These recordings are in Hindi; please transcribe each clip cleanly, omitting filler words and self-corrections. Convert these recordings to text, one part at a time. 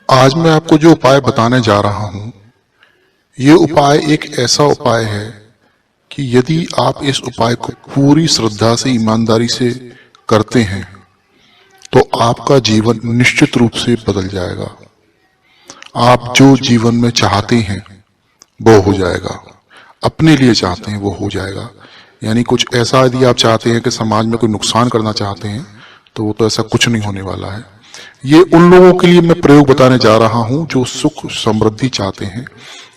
आज मैं आपको जो उपाय बताने जा रहा हूं, ये उपाय एक ऐसा उपाय है कि यदि आप इस उपाय को पूरी श्रद्धा से, ईमानदारी से करते हैं तो आपका जीवन निश्चित रूप से बदल जाएगा। आप जो जीवन में चाहते हैं वो हो जाएगा, अपने लिए चाहते हैं वो हो जाएगा। यानी कुछ ऐसा यदि आप चाहते हैं कि समाज में कोई नुकसान करना चाहते हैं तो वो तो ऐसा कुछ नहीं होने वाला है। ये उन लोगों के लिए मैं प्रयोग बताने जा रहा हूं जो सुख समृद्धि चाहते हैं,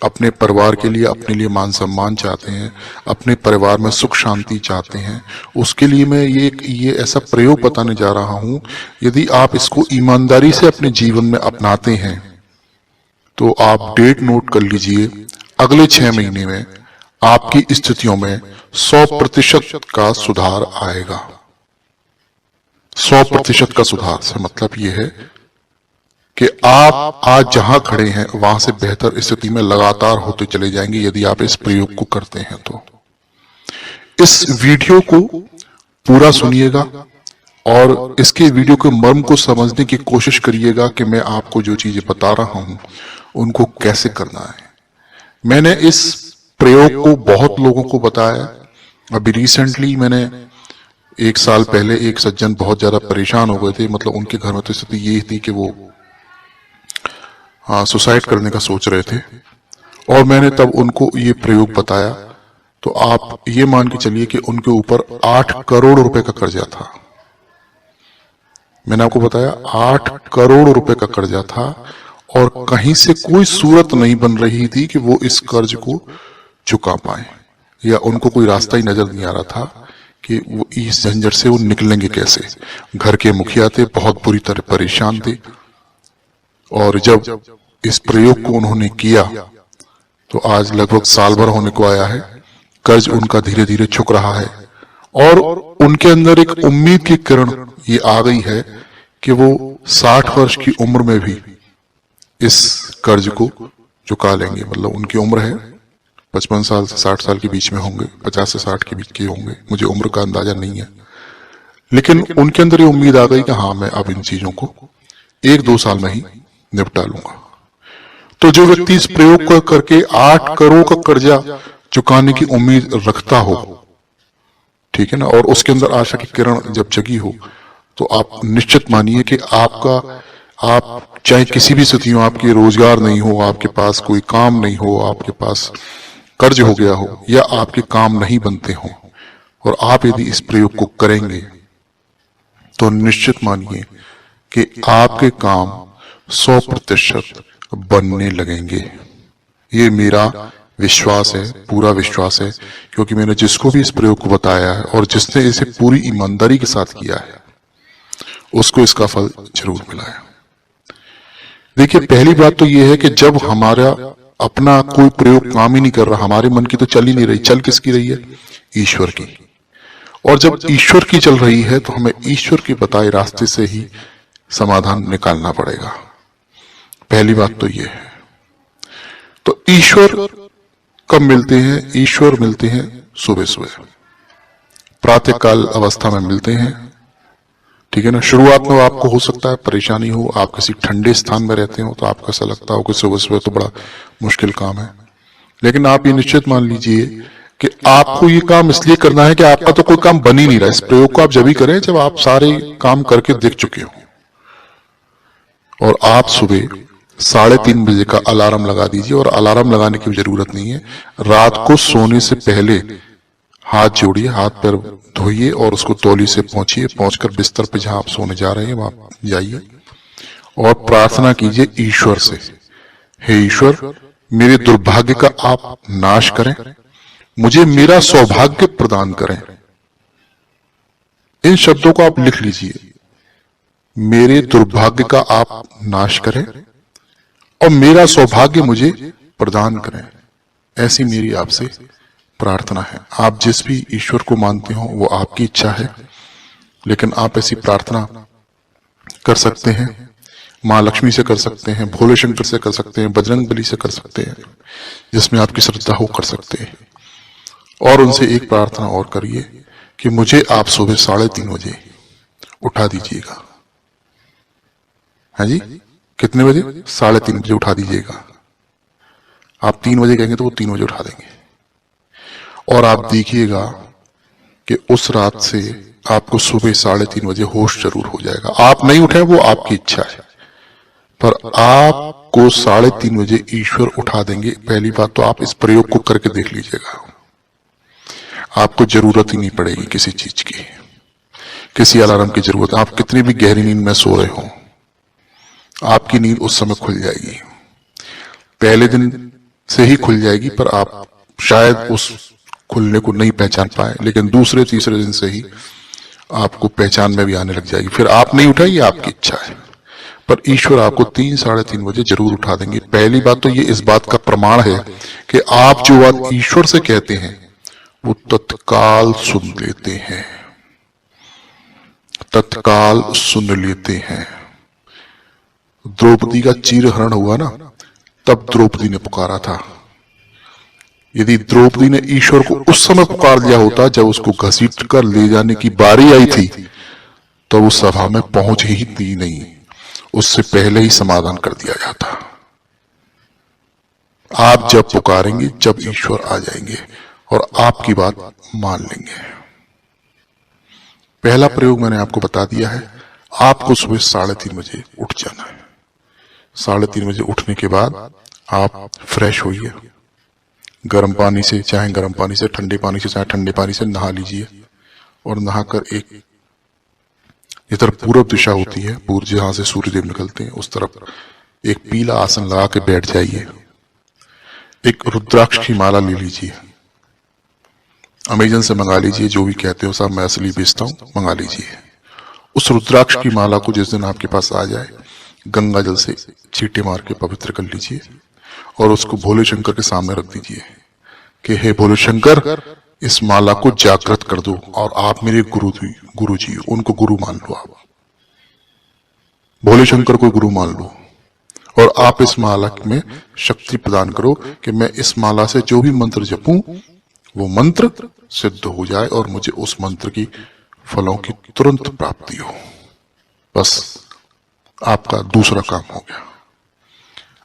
अपने परिवार के लिए, अपने लिए मान सम्मान चाहते हैं, अपने परिवार में सुख शांति चाहते हैं। उसके लिए मैं ये ऐसा प्रयोग बताने जा रहा हूं। यदि आप इसको ईमानदारी से अपने जीवन में अपनाते हैं तो आप डेट नोट कर लीजिए, अगले 6 महीने में आपकी स्थितियों में 100% का सुधार आएगा। 100% का सुधार से मतलब यह है कि आप आज जहां खड़े हैं वहां से बेहतर स्थिति में लगातार होते चले जाएंगे यदि आप इस प्रयोग को करते हैं तो। इस वीडियो को पूरा सुनिएगा और इसके वीडियो के मर्म को समझने की कोशिश करिएगा कि मैं आपको जो चीजें बता रहा हूं उनको कैसे करना है। मैंने इस प्रयोग को बहुत लोगों को बताया। अभी रिसेंटली मैंने 1 साल पहले एक सज्जन बहुत ज्यादा परेशान हो गए थे, मतलब उनके घर में तो स्थिति ये थी कि वो सुसाइड करने का सोच रहे थे और मैंने तब उनको ये प्रयोग बताया तो आप ये मान के चलिए कि उनके ऊपर 8 करोड़ रुपए का कर्जा था। मैंने आपको बताया 8 करोड़ रुपए का कर्जा था और कहीं से कोई सूरत नहीं बन रही थी कि वो इस कर्ज को चुका पाए, या उनको कोई रास्ता ही नजर नहीं आ रहा था कि वो इस झंझट से वो निकलेंगे कैसे। घर के मुखिया थे, बहुत बुरी तरह परेशान थे और जब इस प्रयोग को उन्होंने किया तो आज लगभग साल भर होने को आया है। कर्ज उनका धीरे धीरे चुक रहा है और उनके अंदर एक उम्मीद की किरण ये आ गई है कि वो 60 वर्ष की उम्र में भी इस कर्ज को चुका लेंगे। मतलब उनकी उम्र है 55 साल से 60 साल के बीच में होंगे, 50 से 60 के बीच के होंगे, मुझे उम्र का अंदाजा नहीं है, लेकिन उनके अंदर ये उम्मीद आ गई कि हाँ मैं अब इन चीजों को 1-2 साल में ही निपटा लूंगा। तो जो व्यक्ति इस प्रयोग को करके 8 करोड़ का कर्जा चुकाने की उम्मीद रखता हो, ठीक है ना, और उसके अंदर आशा की किरण जब जगी हो तो आप निश्चित मानिए कि आप चाहे किसी भी स्थिति हो, आपके रोजगार नहीं हो, आपके पास कोई काम नहीं हो, आपके पास कर्ज हो गया हो या आपके काम नहीं बनते हो और आप यदि इस प्रयोग को करेंगे तो निश्चित मानिए कि आपके काम 100% बनने लगेंगे। ये मेरा विश्वास है, पूरा विश्वास है, क्योंकि मैंने जिसको भी इस प्रयोग को बताया है और जिसने इसे पूरी ईमानदारी के साथ किया है उसको इसका फल जरूर मिला है। देखिए, पहली बात तो यह है कि जब हमारा अपना कोई प्रयोग काम ही नहीं कर रहा, हमारे मन की तो चल ही नहीं रही, चल किसकी रही है? ईश्वर की। और जब ईश्वर की चल रही है तो हमें ईश्वर के बताए रास्ते से ही समाधान निकालना पड़ेगा। पहली बात तो यह है। तो ईश्वर कब मिलते हैं? ईश्वर मिलते हैं सुबह सुबह, प्रातःकाल अवस्था में मिलते हैं, ठीक है ना। शुरुआत में आपको हो सकता है परेशानी हो, आप किसी ठंडे स्थान में रहते हो तो आपको ऐसा लगता हो कि सुबह सुबह तो बड़ा मुश्किल काम है, लेकिन आप ये निश्चित मान लीजिए कि आपको ये काम इसलिए करना है कि आपका तो कोई काम बन ही नहीं रहा। इस प्रयोग को आप जब ही करें जब आप सारे काम करके देख चुके हो। और आप सुबह 3:30 बजे का अलार्म लगा दीजिए, और अलार्म लगाने की जरूरत नहीं है। रात को सोने से पहले हाथ जोड़िए, हाथ पैर धोइए और उसको तौली से पहुंचिए, पहुंचकर बिस्तर पे जहां आप सोने जा रहे हैं वहां जाइए और प्रार्थना कीजिए ईश्वर से, हे ईश्वर, मेरे दुर्भाग्य का आप नाश करें, मुझे मेरा सौभाग्य प्रदान करें। इन शब्दों को आप लिख लीजिए, मेरे दुर्भाग्य का आप नाश करें और मेरा सौभाग्य मुझे प्रदान करें। ऐसी मेरी आपसे प्रार्थना है। आप जिस भी ईश्वर को मानते हो वो आपकी इच्छा है, लेकिन आप ऐसी प्रार्थना कर सकते हैं। मां लक्ष्मी से कर सकते हैं, भोले शंकर से कर सकते हैं, बजरंग बली से कर सकते हैं, जिसमें आपकी श्रद्धा हो कर सकते हैं। और उनसे एक प्रार्थना और करिए कि मुझे आप सुबह 3:30 बजे उठा दीजिएगा। हाँ जी, कितने बजे? 3:30 बजे उठा दीजिएगा। आप 3 बजे कहेंगे तो वो 3 बजे उठा देंगे। और आप देखिएगा कि उस रात से आपको सुबह 3:30 बजे होश जरूर हो जाएगा। आप नहीं उठे वो आपकी इच्छा है, पर आपको 3:30 बजे ईश्वर उठा देंगे। पहली बात तो आप इस प्रयोग को करके देख लीजिएगा। आपको जरूरत ही नहीं पड़ेगी किसी चीज की, किसी अलार्म की जरूरत। आप कितनी भी गहरी नींद में सो रहे हो, आपकी नींद उस समय खुल जाएगी। पहले दिन से ही खुल जाएगी, पर आप शायद उस खुलने को नहीं पहचान पाए, लेकिन दूसरे तीसरे दिन से ही आपको पहचान में भी आने लग जाएगी। फिर आप नहीं उठाइए, आपकी इच्छा है, पर ईश्वर आपको 3-3:30 बजे जरूर उठा देंगे। पहली बात तो ये इस बात का प्रमाण है कि आप जो बात ईश्वर से कहते हैं वो तत्काल सुन लेते हैं, तत्काल सुन लेते हैं। द्रौपदी का चीरहरण हुआ ना, तब द्रौपदी ने पुकारा था। यदि द्रौपदी ने ईश्वर को उस समय पुकार लिया होता जब उसको घसीट कर ले जाने की बारी आई थी, तो वो सभा में पहुंच ही थी नहीं, उससे पहले ही समाधान कर दिया जाता। आप जब पुकारेंगे, जब ईश्वर आ जाएंगे और आपकी बात मान लेंगे। पहला प्रयोग मैंने आपको बता दिया है। आपको सुबह 3:30 बजे उठ जाना है। 3:30 बजे उठने के बाद आप फ्रेश होइए, गर्म पानी से, चाहे गर्म पानी से, ठंडे पानी से, चाहे ठंडे पानी से नहा लीजिए। और नहाकर एक इधर पूर्व दिशा होती है, पूर्व जहां से सूर्यदेव निकलते हैं, उस तरफ एक पीला आसन लगा के बैठ जाइए। एक रुद्राक्ष की माला ले लीजिए, अमेजन से मंगा लीजिए, जो भी कहते हो साहब मैं असली बेचता हूं, मंगा लीजिए। उस रुद्राक्ष की माला को जिस दिन आपके पास आ जाए, गंगा जल से छींटे मार के पवित्र कर लीजिए और उसको भोले शंकर के सामने रख दीजिए कि हे भोले शंकर, इस माला को जागृत कर दो और आप मेरे गुरु जी, उनको गुरु मान लो। आप भोले शंकर को गुरु मान लो और आप इस माला में शक्ति प्रदान करो कि मैं इस माला से जो भी मंत्र जपूं वो मंत्र सिद्ध हो जाए और मुझे उस मंत्र की फलों की तुरंत प्राप्ति हो। बस आपका दूसरा काम हो गया।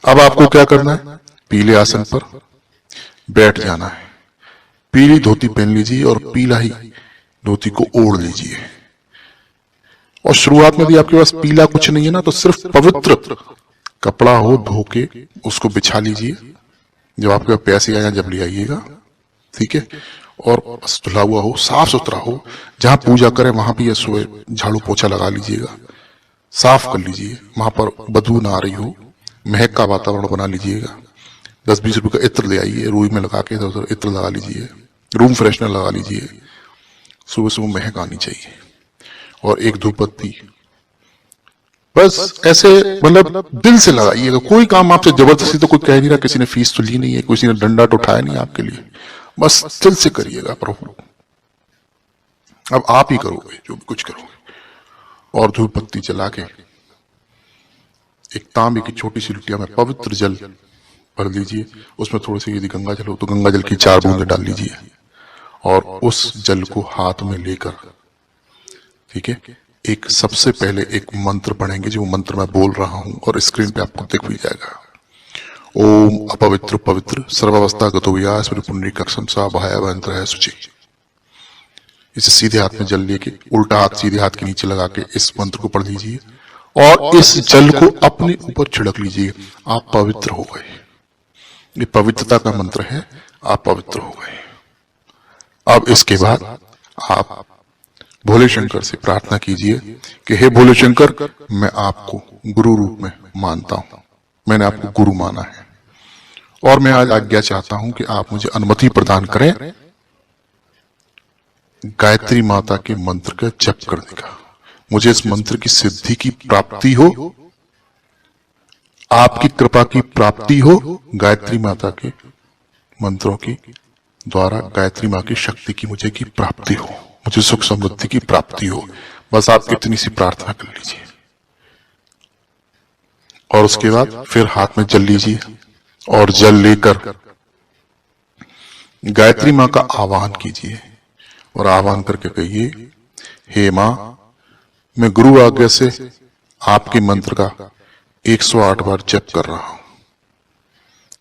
अब आपको क्या करना है? पीले आसन पर बैठ जाना है, पीली धोती पहन लीजिए और पीला ही धोती को ओढ़ लीजिए। और शुरुआत में भी आपके पास पीला कुछ नहीं है ना, तो सिर्फ पवित्र कपड़ा हो धो के उसको बिछा लीजिए। जब आपके पास पैसे आए जब ले आइएगा, ठीक है। और धुला हुआ हो, साफ सुथरा हो, जहां पूजा करें वहां भी सुबह झाड़ू पोछा लगा लीजिएगा, साफ कर लीजिए, वहां पर बदबू ना आ रही हो, महक का वातावरण बना लीजिएगा। 10-20 रुपए का इत्र ले आइए, रूई में लगा के इत्र लगा लीजिए, रूम फ्रेशनर लगा लीजिए, सुबह सुबह महक आनी चाहिए। और एक धूप बत्ती, बस ऐसे मतलब दिल से लगाइएगा। कोई काम आपसे जबरदस्ती तो कोई कह नहीं रहा, किसी ने फीस तो ली नहीं है, किसी ने डंडा तो उठाया नहीं आपके लिए, बस दिल से करिएगा प्रभु। अब आप ही करोगे जो भी कुछ करोगे। और धूप बत्ती जला के एक तांबे की छोटी सी लुटिया में पवित्र जल भर लीजिए, उसमें थोड़ी सी यदि गंगा जल हो तो गंगा जल की 4 बूंदें डाल लीजिए और उस जल को हाथ में लेकर, ठीक है, एक सबसे पहले एक मंत्र पढ़ेंगे, जो मंत्र मैं बोल रहा हूं और स्क्रीन पे आपको दिख भी जाएगा। ओम अपवित्र पवित्र सर्वावस्था गतो व्यास पुण्यकक्षम सा भयावंत्र है शुचि। इसे सीधे हाथ में जल लेके उल्टा हाथ सीधे हाथ के नीचे लगा के इस मंत्र को पढ़ लीजिए और इस जल को अपने ऊपर छिड़क लीजिए। आप पवित्र हो गए। ये पवित्रता का मंत्र है, आप पवित्र हो गए। अब इसके बाद आप भोले शंकर से प्रार्थना कीजिए कि हे भोले शंकर, मैं आपको गुरु रूप में मानता हूं, मैंने आपको गुरु माना है और मैं आज आज्ञा चाहता हूं कि आप मुझे अनुमति प्रदान करें गायत्री माता के मंत्र का जप करने का। मुझे इस मंत्र की सिद्धि की प्राप्ति हो, आपकी कृपा की प्राप्ति हो, गायत्री माता के मंत्रों की द्वारा गायत्री मां की शक्ति की मुझे की प्राप्ति हो, मुझे सुख समृद्धि की प्राप्ति हो। बस आप इतनी सी प्रार्थना कर लीजिए और उसके बाद फिर हाथ में जल लीजिए और जल लेकर गायत्री मां का आवाहन कीजिए और आह्वान करके कहिए, हे मां, मैं गुरु आज्ञा से आपके मंत्र का 108 बार जप कर रहा हूं।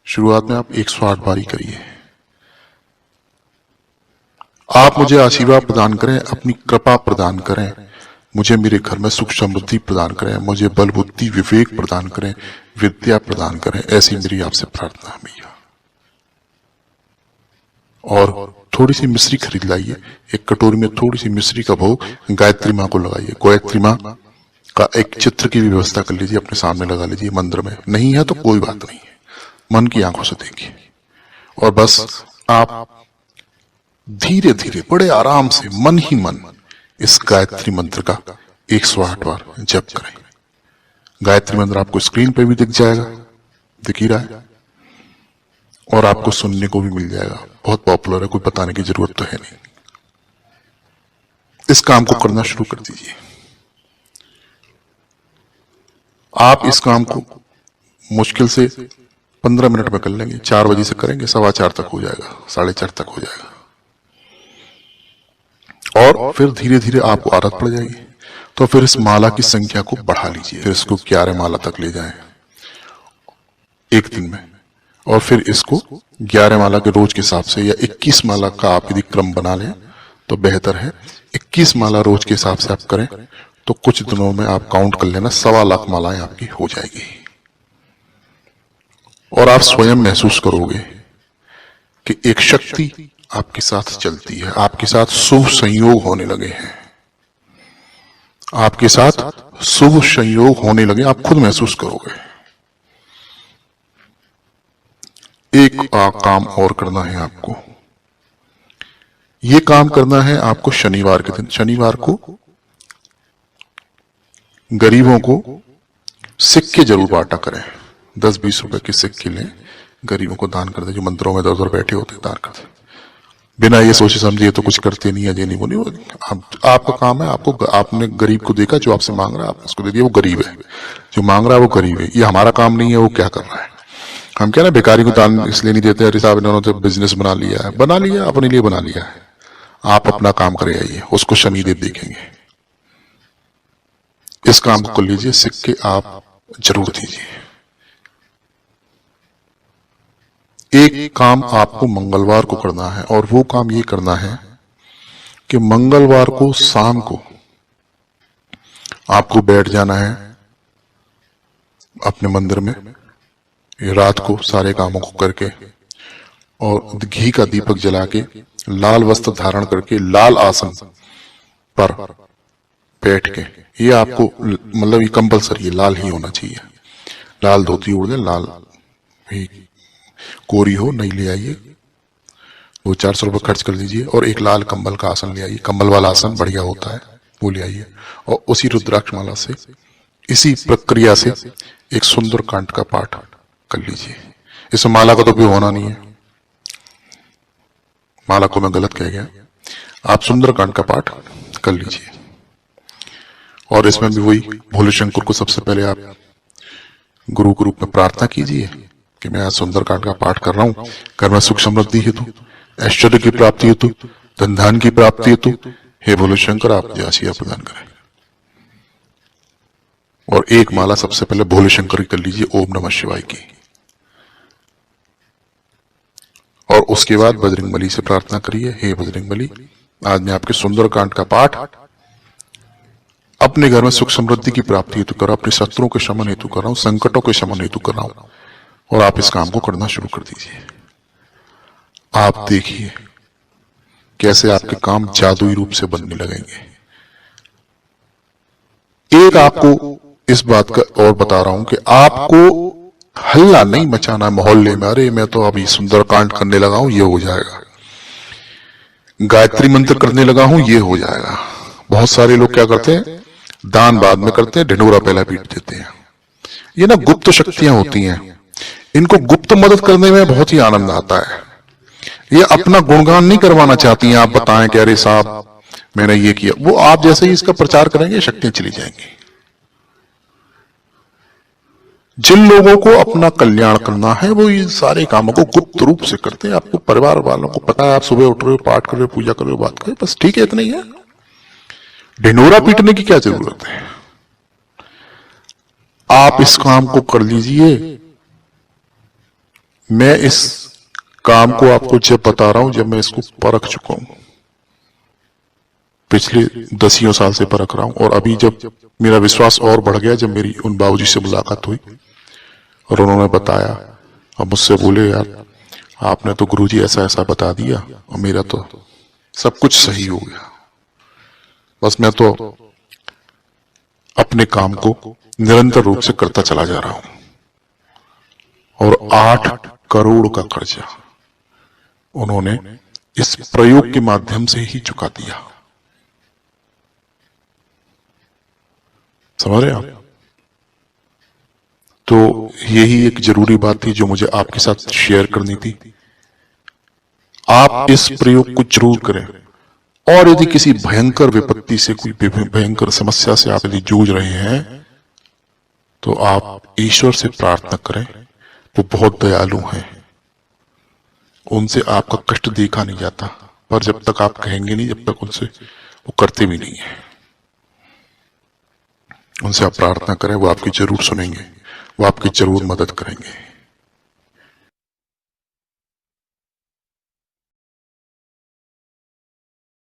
शुरुआत में आप 108 बार ही करिए। आप मुझे आशीर्वाद प्रदान करें, अपनी कृपा प्रदान करें, मुझे मेरे घर में सुख समृद्धि प्रदान करें, मुझे बल बुद्धि विवेक प्रदान करें, विद्या प्रदान करें, ऐसी मेरी आपसे प्रार्थना है भैया। और थोड़ी सी मिश्री खरीद लाइए, एक कटोरी में थोड़ी सी मिश्री का भोग गायत्री माँ को लगाइए। गायत्री माँ का एक चित्र की भी व्यवस्था कर लीजिए, अपने सामने लगा लीजिए मंदिर में। नहीं है तो कोई बात नहीं है, मन की आंखों से देखिए और बस आप धीरे धीरे बड़े आराम से मन ही मन इस गायत्री मंत्र का 108 बार जप करें। गायत्री मंत्र आपको स्क्रीन पे भी दिख जाएगा, दिख ही रहा है, और आपको सुनने को भी मिल जाएगा। बहुत पॉपुलर है, कोई बताने की जरूरत तो है नहीं। इस काम को करना शुरू कर दीजिए। आप इस काम को मुश्किल से 15 मिनट में कर लेंगे। 4 बजे से करेंगे, 4:15 तक हो जाएगा, 4:30 तक हो जाएगा। और फिर धीरे धीरे आपको आदत पड़ जाएगी। तो फिर इस माला की संख्या को बढ़ा लीजिए, फिर इसको 11 माला तक ले जाएं एक दिन में। और फिर इसको 11 माला के रोज के हिसाब से, या 21 माला का आप यदि क्रम बना लें तो बेहतर है। 21 माला रोज के हिसाब से आप करें तो कुछ दिनों में आप काउंट कर लेना, 1.25 लाख मालाएं आपकी हो जाएगी। और आप स्वयं महसूस करोगे कि एक शक्ति आपके साथ चलती है, आपके साथ शुभ संयोग होने लगे हैं, आपके साथ शुभ संयोग होने लगे, आप खुद महसूस करोगे। एक काम और करना है आपको। ये काम करना है आपको शनिवार के दिन। शनिवार को गरीबों को सिक्के जरूर बांटा करें। 10-20 रुपए के सिक्के लें, गरीबों को दान कर दे, जो मंदिरों में इधर-उधर बैठे होते हैं दान कर दे। बिना ये सोचे समझे तो कुछ करते नहीं है, ये नहीं, वो नहीं। आपका काम है, आपको, आपने गरीब को देखा जो आपसे मांग रहा है, आपने उसको दे दिया, वो गरीब है। जो मांग रहा है वो गरीब है। ये हमारा काम नहीं है वो क्या कर रहा है। हम क्या ना भिखारी को दान इसलिए नहीं देते, अरे साहब इन्होंने तो बिजनेस बना लिया है। बना लिया, अपने लिए बना लिया है। आप अपना काम करे आइए, उसको शनिदेव देखेंगे। इस काम को कर लीजिए, सिक्के आप जरूर दीजिए। एक काम आपको मंगलवार को करना है, और वो काम ये करना है कि मंगलवार को शाम को आपको बैठ जाना है अपने मंदिर में, रात को सारे कामों को करके, और घी का दीपक जला के, लाल वस्त्र धारण करके, लाल आसन पर बैठ के, ये आपको मतलब ये कंपलसरी है, लाल ही होना चाहिए। लाल धोती ओढ़ ले, लाल ही कोरी हो, नहीं ले आइए, 200-400 रुपए खर्च कर दीजिए, और एक लाल कंबल का आसन ले आइए। कंबल वाला आसन बढ़िया होता है, वो ले आइए। और उसी रुद्राक्ष माला से, इसी प्रक्रिया से एक सुंदर कांड का पाठ कर लीजिए। इस माला का तो भी होना नहीं है, माला को मैं गलत कह गया। आप सुंदरकांड का पाठ कर लीजिए। और इसमें भी वही भोले शंकर को सबसे पहले आप गुरु के रूप में प्रार्थना कीजिए कि मैं आज सुंदरकांड का पाठ कर रहा हूं, घर में सुख समृद्धि हेतु, ऐश्वर्य की प्राप्ति हेतु, धन धान की प्राप्ति हेतु, हे भोले शंकर आप मुझे आशीर्वाद प्रदान करें। और एक माला सबसे पहले भोले शंकर की कर लीजिए, ओम नमः शिवाय की। और उसके बाद बजरंगबली से प्रार्थना करिए, हे बजरंगबली आज मैं आपके सुंदरकांड का पाठ अपने घर में सुख समृद्धि की प्राप्ति हेतु कर रहा हूं, अपने शत्रुओं के शमन हेतु कर रहा हूं, संकटों के शमन हेतु कर रहा हूं। और आप इस काम को करना शुरू कर दीजिए। आप देखिए कैसे आपके काम जादुई रूप से बनने लगेंगे। एक आपको इस बात का और बता रहा हूं कि आपको हल्ला नहीं मचाना मोहल्ले में, अरे मैं तो अभी सुंदरकांड करने लगा हूं ये हो जाएगा, गायत्री मंत्र करने लगा हूं ये हो जाएगा। बहुत सारे लोग क्या करते हैं, दान बाद में करते हैं, ढिंढोरा पहला पीट देते हैं। ये ना गुप्त शक्तियां होती हैं, इनको गुप्त मदद करने में बहुत ही आनंद आता है। ये अपना गुणगान नहीं करवाना चाहती हैं, आप बताएं कि अरे साहब मैंने ये किया, वो आप जैसे ही इसका प्रचार करेंगे शक्तियां चली जाएंगी। जिन लोगों को अपना कल्याण करना है वो ये सारे कामों को गुप्त रूप से करते हैं। आपको परिवार वालों को पता है, आप सुबह उठ रहे हो, पाठ कर रहे हो, पूजा कर रहे हो, बात कर रहे हो, बस ठीक है, इतना ही है। ढिंढोरा पीटने की क्या जरूरत है। आप इस काम को कर लीजिए, मैं इस काम को आपको जब बता रहा हूं जब मैं इसको परख चुका हूं, पिछले 10 साल से परख रहा हूं। और अभी जब मेरा विश्वास और बढ़ गया जब मेरी उन बाबूजी से मुलाकात हुई और उन्होंने बताया और मुझसे बोले, यार आपने तो गुरुजी ऐसा ऐसा बता दिया और मेरा तो सब कुछ सही हो गया, बस मैं तो अपने काम को निरंतर रूप से करता चला जा रहा हूं। और 8 करोड़ का कर्जा उन्होंने इस प्रयोग के माध्यम से ही चुका दिया। समझ रहे आप? तो यही एक जरूरी बात थी जो मुझे आपके साथ शेयर करनी थी। आप इस प्रयोग को जरूर करें। और यदि किसी भयंकर विपत्ति से, कोई भयंकर समस्या से आप यदि जूझ रहे हैं तो आप ईश्वर से प्रार्थना करें। वो बहुत दयालु हैं, उनसे आपका कष्ट देखा नहीं जाता, पर जब तक आप कहेंगे नहीं जब तक उनसे वो करते भी नहीं है। उनसे आप प्रार्थना करें, वो आपकी जरूर सुनेंगे, वो आपकी जरूर मदद करेंगे।